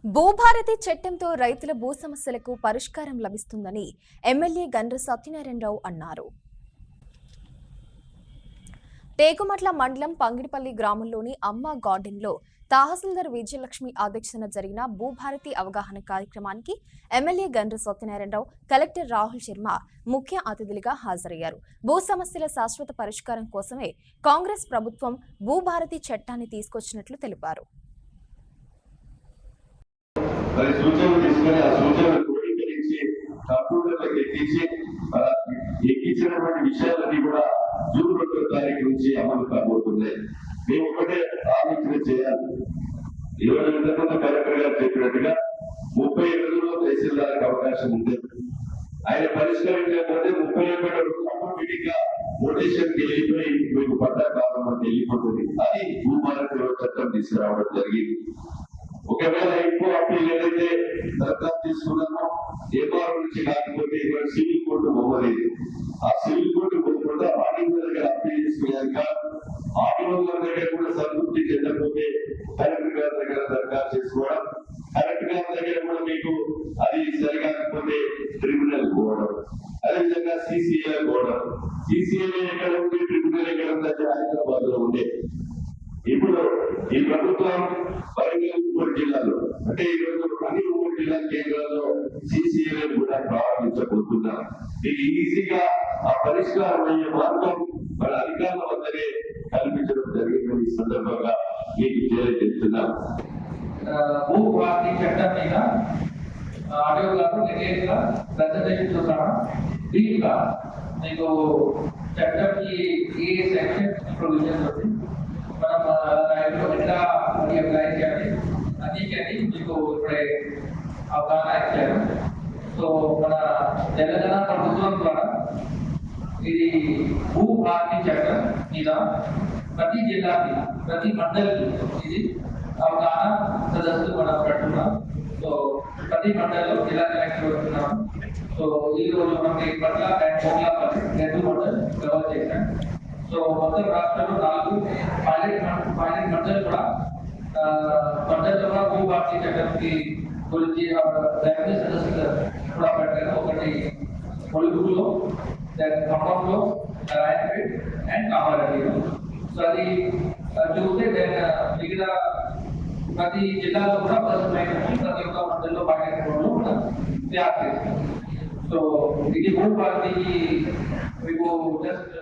భూభారతి చట్టంతో రైతుల భూ సమస్యలకు పరిష్కారం లభిస్తుందని ఎమ్మెల్యే గండ్ర సత్యనారాయణరావు అన్నారు. టేకుమట్ల మండలం పంగిడిపల్లి గ్రామంలోని అమ్మ గార్డెన్లో తహసీల్దార్ విజయలక్ష్మి అధ్యక్షతన జరిగిన భూభారతి అవగాహన కార్యక్రమానికి ఎమ్మెల్యే గండ్ర సత్యనారాయణరావు, కలెక్టర్ రాహుల్ శర్మ ముఖ్య అతిథులుగా హాజరయ్యారు. భూ సమస్యల శాశ్వత పరిష్కారం కోసమే కాంగ్రెస్ ప్రభుత్వం భూభారతి చట్టాన్ని తీసుకొచ్చినట్లు తెలిపారు. మరి సూచనలు తీసుకొని ఆ సూచనలు క్రోడీకరించి కంప్యూటర్లకు ఎక్కించినటువంటి విషయాలన్నీ కూడా జూన్ 2వ తారీఖు నుంచి అమలు కాబోతున్నాయి. మేము ఒకటే ఆలోచన చేయాలి. ఇవాళ ఇంతకుముందు కలెక్టర్ గారు చెప్పినట్టుగా 30 రోజుల్లో తహసీల్దార్కి అవకాశం ఉంది. ఆయన పరిష్కరించకపోతే 31 రోజులు ఆటోమేటిక్ గా నోటేషన్కి వెళ్ళిపోయి మీకు పట్టా కాలంలోకి వెళ్ళిపోతుంది. అది భూభారతిలో చట్టం తీసుకురావడం జరిగింది. ఒకవేళ ఎక్కువ అప్పీల్ ఏదైతే దరఖాస్తు తీసుకున్నామో ఏమార్ నుంచి కాకపోతే ఇక్కడ సివిల్ కోర్టు పోవలేదు. ఆ సివిల్ కోర్టు పోకుండా ఆర్డీఓ దగ్గర అప్పీల్ చేసుకున్నాక ఆర్డీఓ దగ్గర కూడా సంతృప్తి చెందకపోతే కలెక్టర్ గారి దగ్గర దరఖాస్తు చేసుకోవడం, కలెక్టర్ గారి దగ్గర కూడా మీకు అది సరికాకపోతే ట్రిబ్యునల్ పోవడం, అదేవిధంగా సిసిఏ పోవడం. సిసిఏ ఎక్కడ ఉంది, ట్రిబ్యునల్ ఎక్కడ ఉందంటే హైదరాబాద్ లో ఉండే. ఇప్పుడు ఈ ప్రభుత్వం వరంగల్ ఉమ్మడి జిల్లాలో అంటే ఈరోజు అన్ని ఉమ్మడి జిల్లా కేంద్రాల్లో సిసిఏ కూడా ప్రారంభించబోతున్నాం. ఇది ఈజీగా ఆ పరిష్కారం అయ్యే మార్గం మన అధికారుల వద్దనే కల్పించడం జరిగిందని ఈ సందర్భంగా మీకు తెలియజేస్తున్నాం. భూభారతి చట్టం మీద ఆడియో గారు నిర్ణయంగా ప్రెజెంటేషన్ చూసాను. దీనిగా మీకు చట్టంకి ఏ సెక్షన్ ప్రొవిజన్స్ ఉంది, మనం రైతులు ఎట్లా అప్లై చేయాలి అన్నిటికీ మీకు ఇప్పుడే అవగాహన ఇచ్చారు. సో మన తెలంగాణ ప్రభుత్వం ద్వారా ఇది భూభారతి చట్టం మీద ప్రతి జిల్లాకి, ప్రతి మండలికి ఇది అవగాహన సదస్సులు మనం పెడుతున్నాం. సో ప్రతి మండలిలో జిల్లా కలెక్టర్ వస్తున్నాం. సో ఈ రోజు మనకి పట్ల అండ్ మోగ్లాపల్లి 2 మండలి కవర్ చేశాం. సో మొత్తం రాష్ట్రంలో 4 పైలట్ మండలి కూడా భూభారతి చట్టంకి గురించి రెవెన్యూ సదస్సులు కూడా పెట్టారు. ఒకటి పొలుగులో, ఖమ్మంలో, రాయపేట్ అండ్ కామారెడ్డిలో. సో అది చూస్తే మిగతా ప్రతి జిల్లాలో కూడా ప్రతి ఒక్క మండలిలో పైలట్ రోడ్లో కూడా తయారు చేస్తారు. సో ఇది భూభారతికి మీకు జస్ట్